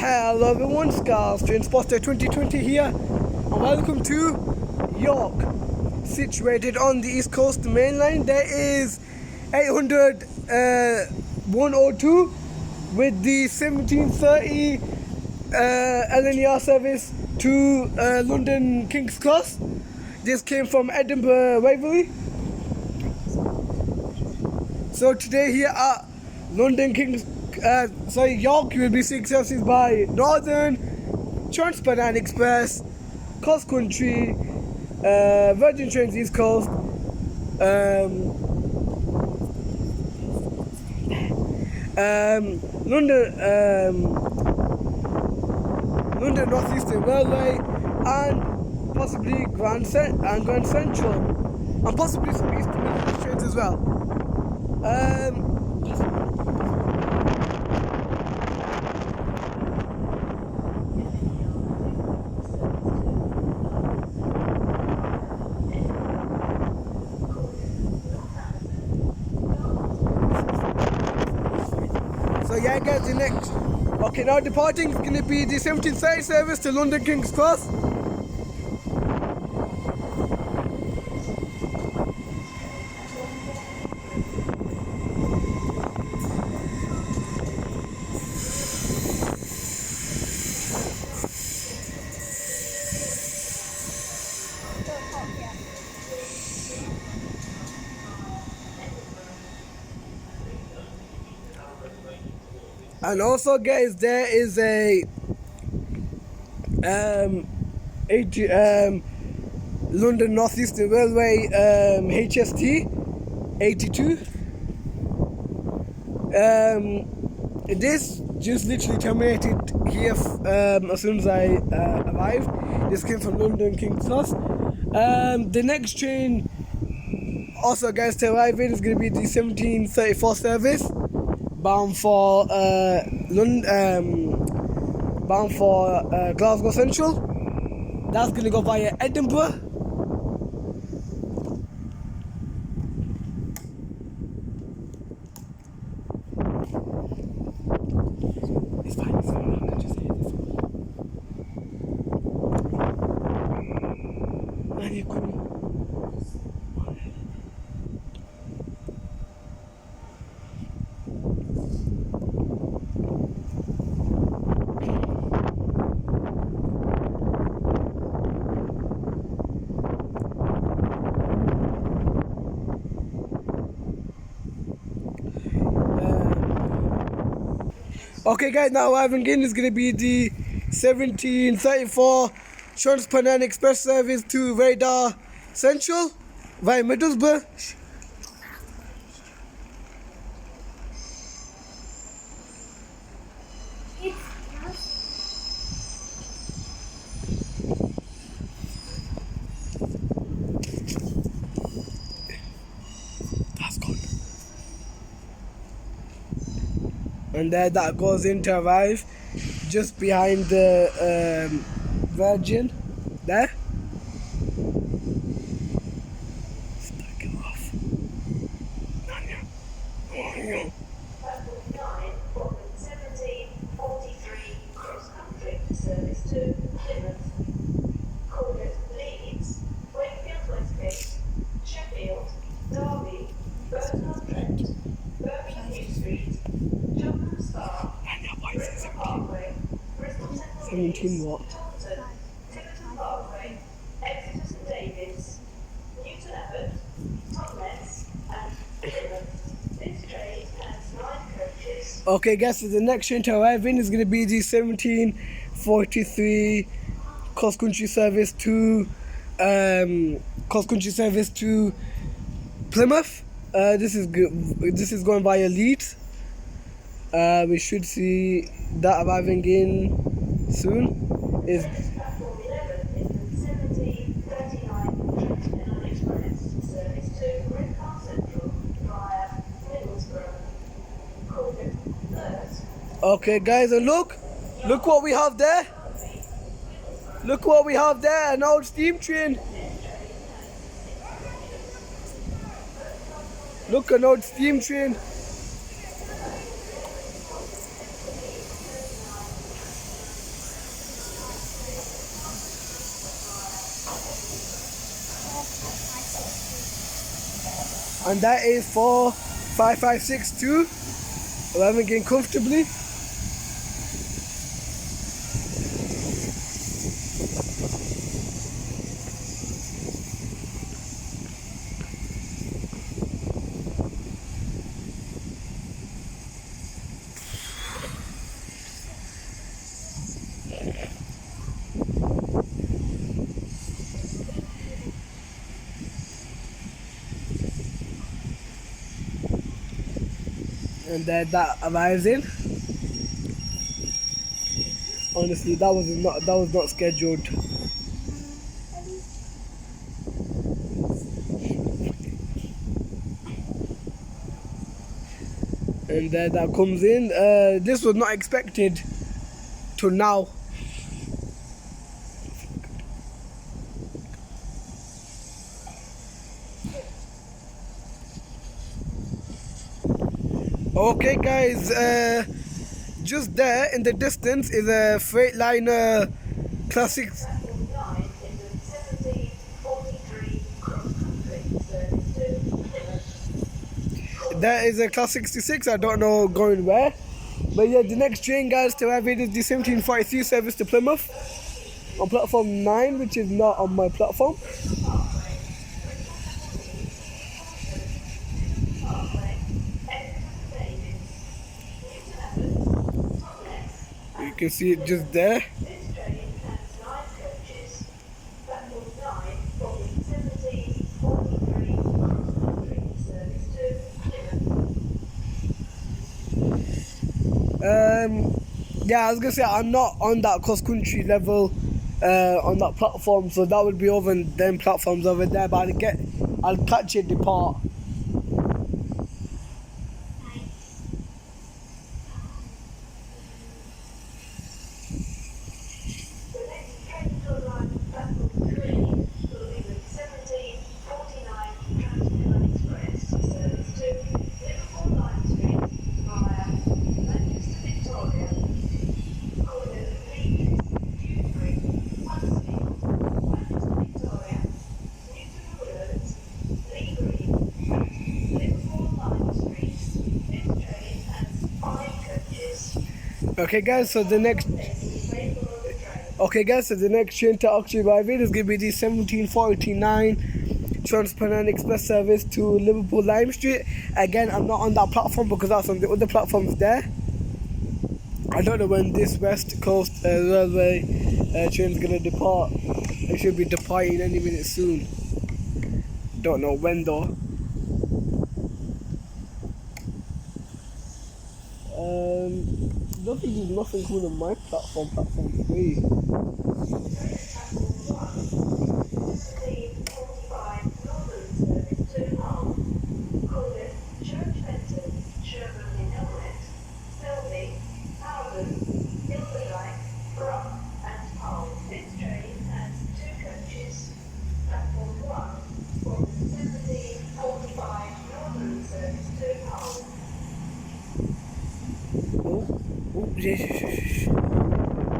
Hello everyone, Scars Transporter 2020 here, and welcome to York. Situated on the East Coast Main Line, there is 800 102 with the 1730 LNER service to London King's Cross. This came from Edinburgh Waverley. So today here at London King's York, you will be seeing services by Northern, Trans-Pennine Express, Cross Country, Virgin Trains East Coast, London North Eastern Railway, and possibly Grand Central, and possibly some Eastern Midlands trains as well. So yeah guys, the next, okay, now departing is going to be the 1730 service to London King's Cross. And also guys, there is a London North Eastern Railway HST 82. This just literally terminated here as soon as I arrived. This came from London King's Cross. The next train also guys to arrive in is going to be the 1734 service bound for Glasgow Central. That's going to go via Edinburgh. It's fine, I can just say this one. Okay guys, now arriving in is going to be the 1734 Trans-Pennine Express service to Radar Central via Middlesbrough. That's gone. And there that goes in to arrive just behind the Virgin there. Stack it off. Nanya. 1743 cross country service to Plymouth, Cardiff, Leeds, Wakefield, Westgate, Sheffield, Derby, Burton-on-Trent, Birmingham New Street, Cheltenham Spa, Bristol Parkway, Bristol Temple 17 what? Taunton, Tiverton Parkway, Exeter St David's, Newton Abbot, Totnes, and Plymouth. This train has 9 coaches. Okay guys, so the next train to arrive in is going to be the 1743 cross country service to Plymouth. This is going via Leeds. We should see that arriving in soon. Is Platform 11 is the 1739 Trans-Pennine Express service to Redcar Central via Middlesbrough, Cardiff, Perth. okay guys, and look what we have there. Look what we have there, an old steam train. Look, an old steam train. and that is for 5562. Arriving again comfortably. And then that arrives in. Honestly, that was not scheduled. And then that comes in. This was not expected till now. Okay, guys. Just there in the distance is a Freightliner Classic. Platform 9 in the 1743 cross-country service to Plymouth. That is a Class 66. I don't know going where. But yeah, the next train, guys, to have it is the 1743 service to Plymouth on platform 9, which is not on my platform. You can see it just there. This train has 9 coaches. Platform 9 from the 1743 cross-country service to Plymouth. Yeah, I was gonna say I'm not on that cross country level on that platform, so that would be over in them platforms over there. But I'll catch it depart. The next train to arrive at platform 3 will be the 1749 Trans-Pennine Express service to Liverpool Line Street via Manchester Victoria, Croydon, Leeds, Dewsbury, Huddersfield, Manchester Victoria, Newton Woodlands, Lee Green, and Liverpool Line Street. This train has 5 coaches. Okay, guys. So the next. Okay, guys. So the next train to actually arrive in is gonna be the 1749 Trans-Pennine Express service to Liverpool Lime Street. Again, I'm not on that platform because that's on the other platforms there. I don't know when this West Coast Railway train is gonna depart. It should be departing any minute soon. Don't know when though. Don't think there's nothing cool on my platform 3.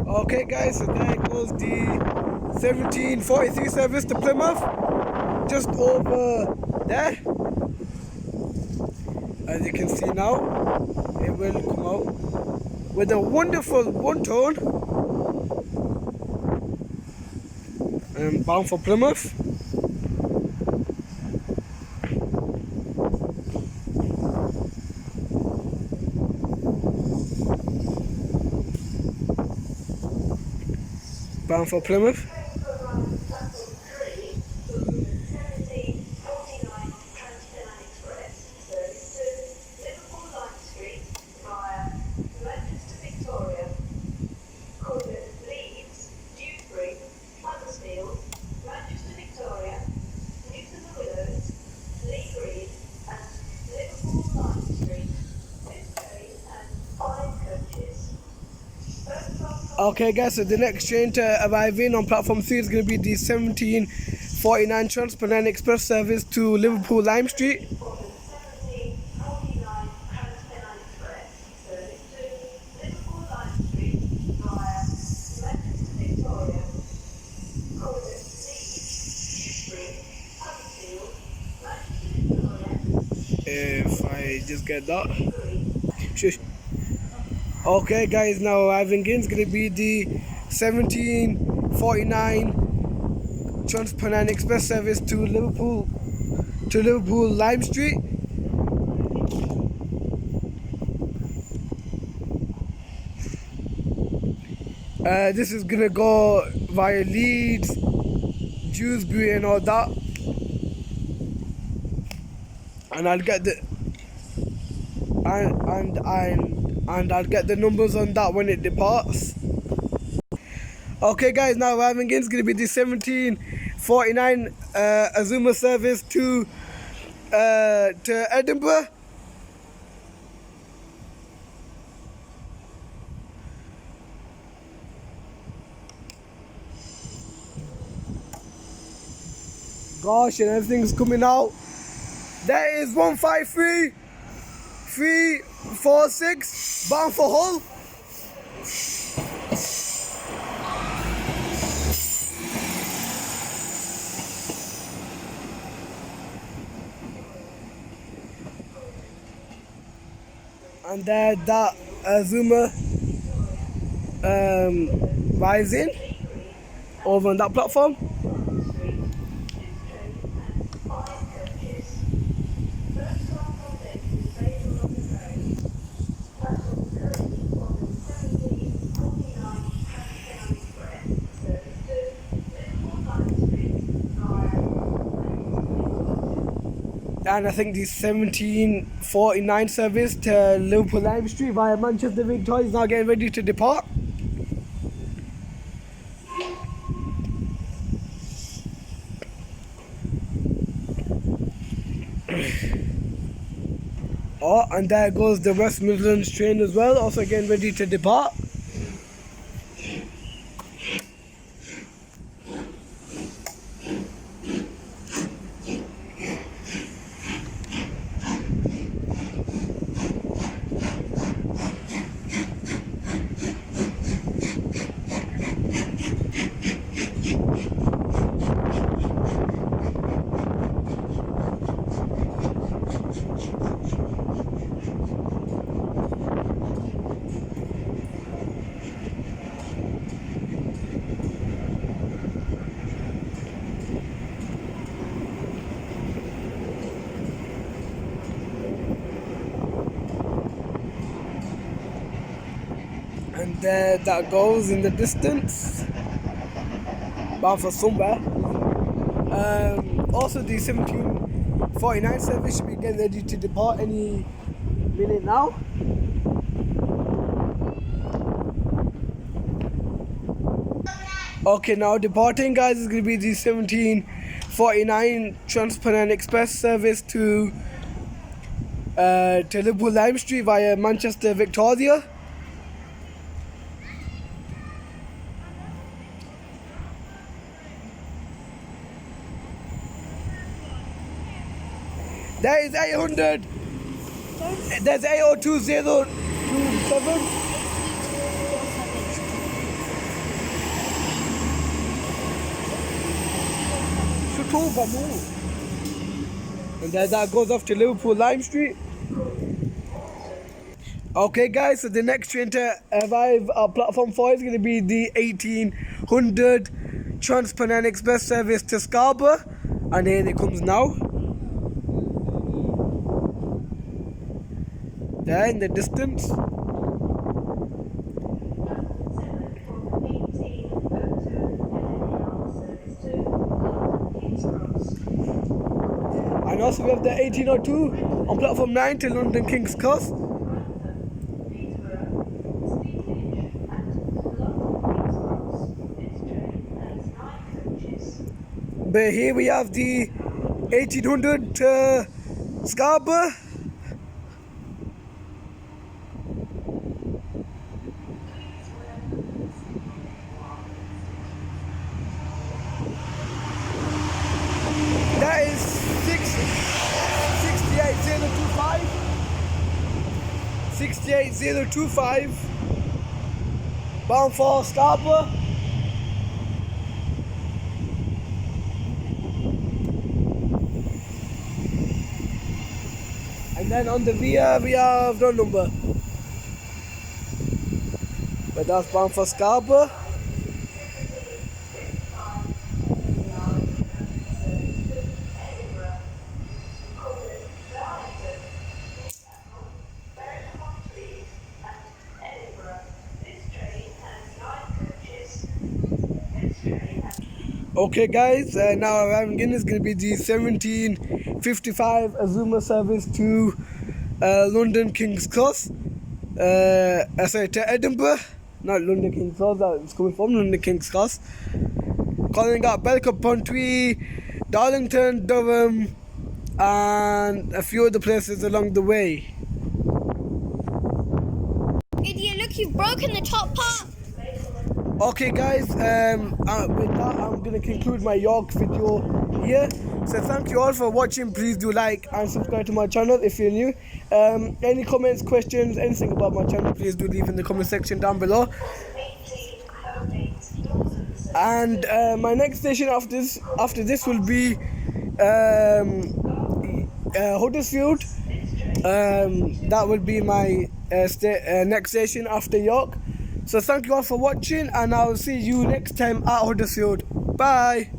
Okay, guys, so there goes the 1743 service to Plymouth, just over there. As you can see now, it will come out with a wonderful one tone and bound for Plymouth. Bound for Plymouth. Okay, guys, so the next train to arrive in on platform 3 is going to be the 1749 Trans-Pennine Express service to Liverpool Lime Street. just get that. Shush. Okay, guys, now arriving in is going to be the 1749 Trans-Pennine Express service to Liverpool Lime Street. This is gonna go via Leeds, Dewsbury, and all that, and I'll get the and I'll get the numbers on that when it departs. Okay, guys, now arriving in is gonna be the 1749 Azuma service to Edinburgh. Gosh, and everything's coming out. There is 153346 bound for Hull. And there that Azuma rides in over on that platform. And I think the 1749 service to Liverpool Lime Street via Manchester Victoria is now getting ready to depart. Oh, and there goes the West Midlands train as well, also getting ready to depart. And there that goes in the distance, bound for somewhere. Also the 1749 service should be getting ready to depart any minute now. Okay, now departing, guys, is going to be the 1749 Trans-Pennine Express service to Liverpool Lime Street via Manchester Victoria. There is 800. There's 802027. Should over move. And there that goes off to Liverpool Lime Street. Okay, guys, so the next train to arrive at platform 4 is going to be the 1800 Trans-Pennine Express service to Scarborough, and here it comes now. There in the distance. And also we have the 1802 on platform 9 to London King's Cross. But here we have the 1800 to Scarborough. That is 68025. 68025. Bound for Scarborough. And Then on the via we have road number. But that's bound for Scarborough. Okay guys, now arriving in is going to be the 17:55 Azuma service to London King's Cross. Sorry, to Edinburgh, not London King's Cross, it's coming from London King's Cross. Calling out Belcombe, Pontree, Darlington, Durham, and a few other places along the way. Idiot, look, you've broken the top part. Okay guys, with that I'm going to conclude my York video here. So thank you all for watching. Please do like and subscribe to my channel if you're new. Any comments, questions, anything about my channel, please do leave in the comment section down below. And my next station after this will be Huddersfield. That will be my next station after York. So thank you all for watching, and I'll see you next time at Huddersfield. Bye.